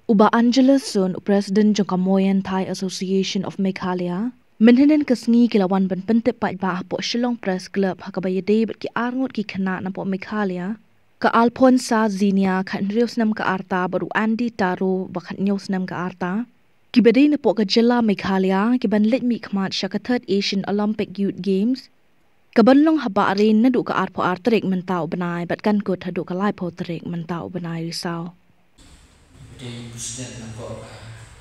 Uba Angela Sun, President Jongkamoyan Thai Association of Meghalaya, menhenen kesngi kilawan ban pentep pat ba po Shillong Press Club hakabayade bat ki arngot ki khana na po Meghalaya, ka Alphonsa Zinia khan rios nam ka arta baru Andy Taro ba khan news nam ka arta, ki bade na po ka jilla Meghalaya ki ban let mi khmat shaka third Asian Olympic Youth Games, ka banlong haba arin na du ka arpo artrek mentau banai bat kan ko thadu ka lai po trek mentau banai risau. Budaya Presiden nampak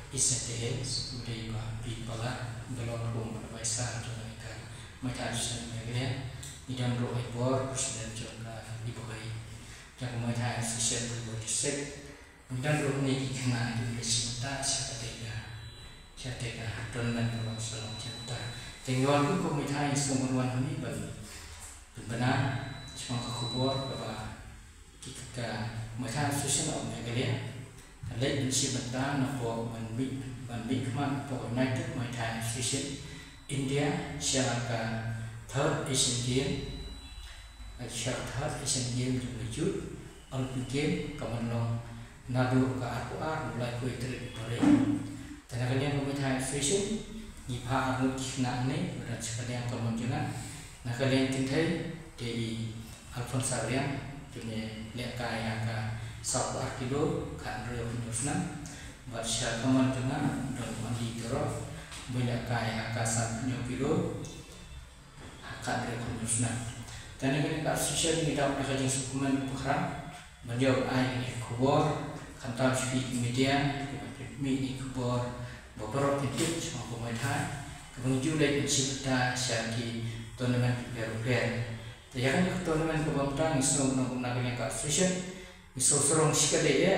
Hills, budaya Pipala, belum rumah Baisa atau mereka harus mengajar. Idam roh ekor Presiden juga dibukai. Jangan mereka sosial berbuat dan roh ini kena disimpan siapa tega dan kalau selama cerita. Tinggal pun komitmen semua ini benar cuma kekubur bahwa kita mereka sosial mengajar. Late in Sibatan for Bandikman for United My Thai Association India Sharaka third Asian Game third Asian Game to the youth Olympic Game Kamanong Nadu ka Akuar mulai kuitri pare tanakanya My Thai Association Ipa Arut Kina ne berat sekalian kemunculan nah kalian tintai di Alphonsa Riang punya lekai angka 10 kilo kan real penyusunan buat syarat teman tengah dan mandi terus banyak kaya akasan 10 kilo kan real penyusunan dan ini kan sosial ini dapat kerja sukuman perang menjawab air ini kubur kantor speak media ini kubur beberapa pintu semua pemain kemudian lagi cipta syaki tournament berber jadi kan tournament kebangkitan semua menggunakan kan sosial Isosorong sikade ya,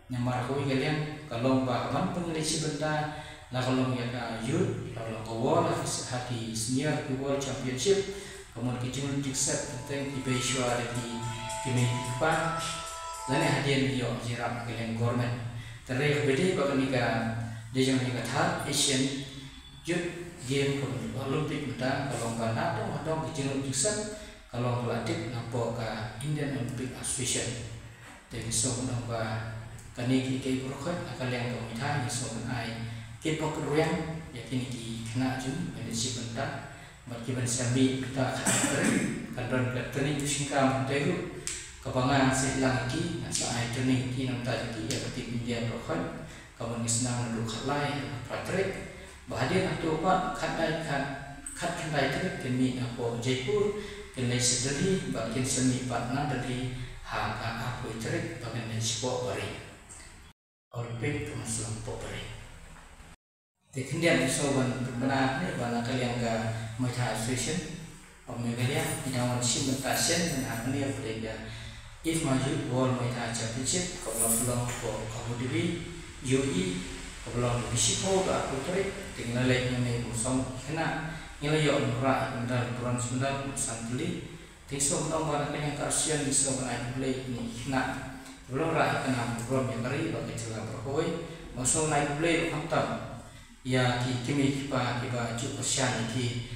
nyamar kau kalian kalau bahkan peneliti benda, lah kalau yang youth, kalau kau lah hati senior World Championship, kemudian kita dikset tentang di Beishwa di Kimipan, lain hadiah dia jiram kalian government. Terus beda kalau nikah dia jangan nikah third Asian Youth Game Olympic benda, kalau nggak ada kita dikset, kalau pelatih nampak ke Indian Olympic Association. Jadi soalnya apa kaniki kei brokat akan yang kami tahu soalnya ai kei pokroyan ya kini ki kena jun menjadi benda bagi bersami kita kadang training singkam tegu kebangan selang ki nasa ai training ki nam tadi ya ketik India brokat kawan senang dulu kalai patrek bahagia atau apa kadai kadai trek kini apa Jaipur kini sedari bagian seni partner dari hak aku cerit bagian sport beri, Olympic termasuk sport beri. Kemudian soban benar ni bana kalian ke Mata Association, Omega yang masih mentasian dan apa ni apa dia. If maju World Mata Championship, kalau belum Abu Dhabi, UAE, kalau belum Mexico, aku cerit tinggal lagi ni musang kena nilai yang murah dan bronze medal santuli. Tiso tong barang yang kasihan bisa menaik play ini nak belum raih kena belum yang beri bagi celah berkoi masuk naik play hantam ya kimi kipa juk kasihan ki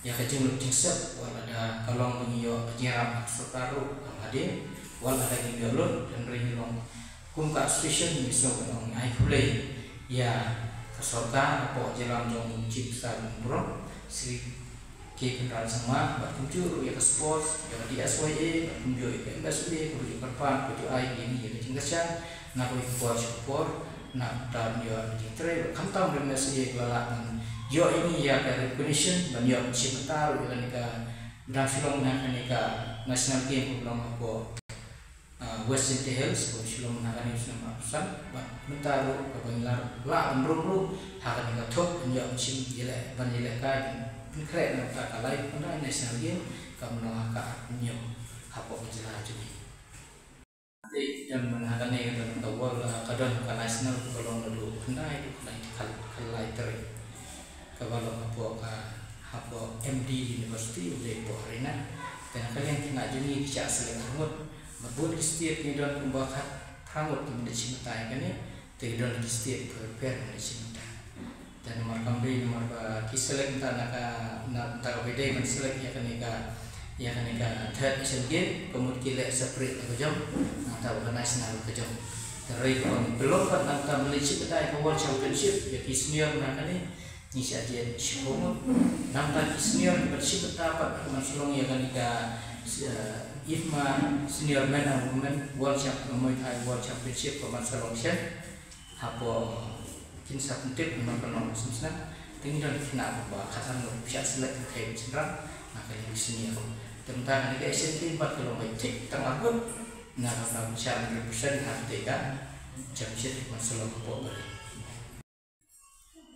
ya kecil tingsep wal ada kalong pengiyo penyiram sekaru hadir wal ada gilolot dan beri long kum ka association bisa menong naik play ya kesoka apa jalan jong cipta bro sri kendaraan sama, berkunjung ya ke sports, ya di SYA, berkunjung ke MSB, berkunjung ke PAN, berkunjung ini ya di Tingkatnya, nak buat support, nak dan ya di trade, kantong di MSB kelelahan, yo ini ya ke recognition, dan yo cimental, ya nika dan film nak nika national game belum apa Western Hills, film nak ini sudah maksud, mentaruh kebangilan lah menurut hak nika top, yo cim jelek, ban jelek kan. Keren nak kalai pernah national game kamu nak punya apa berjalan jadi. Yang menahan ni kadang tahu kadang ke national kalau lalu pernah itu kalai teri. Kalau apa MD University boleh buat dan kalian kena jadi bisa seling hangut. Berbun setiap ni dan pembakat hangut di Cimatai kan ni. Tidak di setiap prepare di Cimatai. Dan nomor kambing nomor kiselek nak beda men selek ya kan third Asian Game kemudian kilek separate ke jom atau national ke jom Terus belum kan nanti Malaysia kita World Championship ya senior mereka ni siapa dia semua nanti senior bersiap dapat masalah ya kan kita IFMA senior men and women World Championship masalah siapa apa kinsa penting memang kalau sebenarnya tinggal kena apa kata bisa select kayak macam nak kali senior tentang ada Asian Games 4 km tengah pun nah kalau bisa represent hati kan championship masalah apa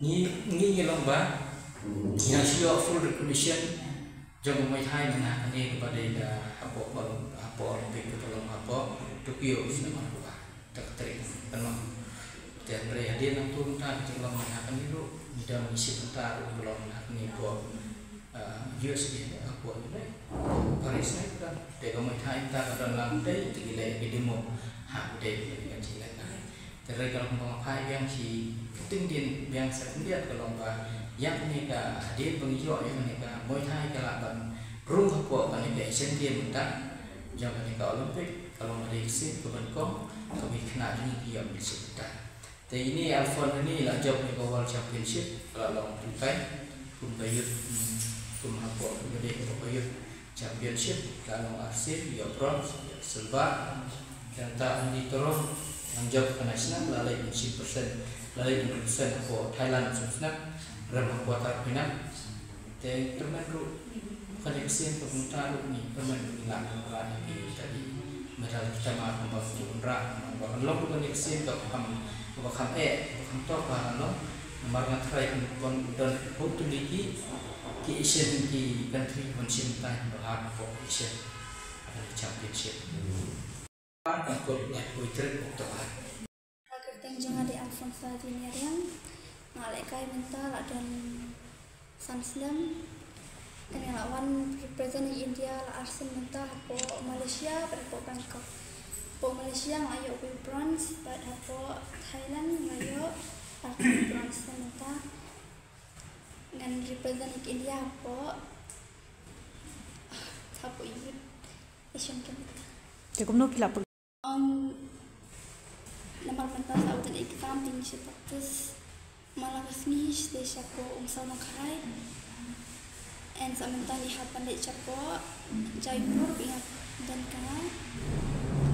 ni lomba yang sudah full recognition jangan mai Thai mana ini kepada apa Olimpik atau apa Tokyo sama apa terkait tenang dan dia nanti tentang kalau mana itu tidak mengisi bentar belum ini buat US dia apa ini Paris ni kan dia mai Thai kita kadang lantai tinggal di demo hak dia dengan cilat terus kalau mau yang si tinggi yang sekendian kalau yang ni ka dia pengijo yang ni ka Muay Thai kalaban rung apa kan ni Asian Games mentang jangan ni ka Olimpik kalau Malaysia ke Bangkok kami kena ni dia bisa tapi ini Alfon ini lah job ni World Championship kalau tukai kumbayut apa gede kumbayut Championship kalau arsip ya bronze ya silver kata andi terus yang job nasional lalai 10% lalai 20% apa Thailand sebenarnya ramah buat tarbinan dan termasuk koneksi pemerintah ni permen hilang orang ini tadi medal kita mah membangun rak membangun lom koneksi untuk paham top lo nomor ngatrai kon dan butuh lagi ki Asian ki country konsinta berhak for Asian championship akan kau lihat poetry untuk agar jangan di Alfonso di yang Malaikai mental dan Sanslam dan yang lawan represent India lah Arsen mental po Malaysia pada po Bangkok po Malaysia ngayo po bronze pada po Thailand ngayo pada bronze mental dan represent India po sapo youth Asian Games. Jadi kamu pilih apa? Nomor pentas autan exam tinggi seperti malah resmi di Chapo Umsal Makarai and sementara di Hapan di Chapo Jaipur ingat dan kena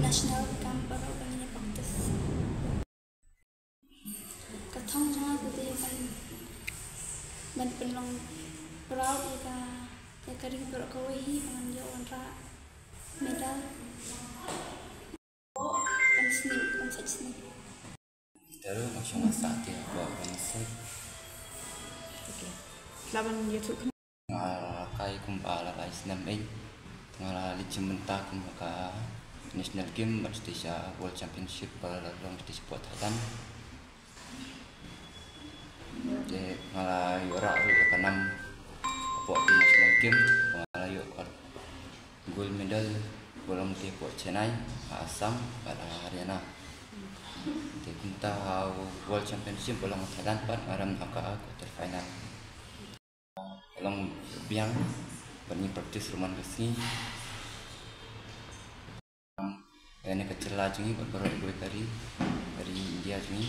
National Camp baru begini praktis ketong jangan putih kan dan penong proud ya kering berkawahi dengan dia wanra medal dan seni Terus macam masa dia buat masa. Okey. Lawan YouTube Kai kumpala lai senam ngala licin mentah kumaka National Game Malaysia World Championship pada long di sport Thailand. Jadi ngala yora kanam buat di National Game ngala yuk gold medal bolong di buat Chennai, Assam, pada Haryana. Di kita World Championship bolong Thailand pada malam angka quarter final. Long biang berni praktis rumah kesini. Ini kecil lah jengi baru ibu dari India jengi.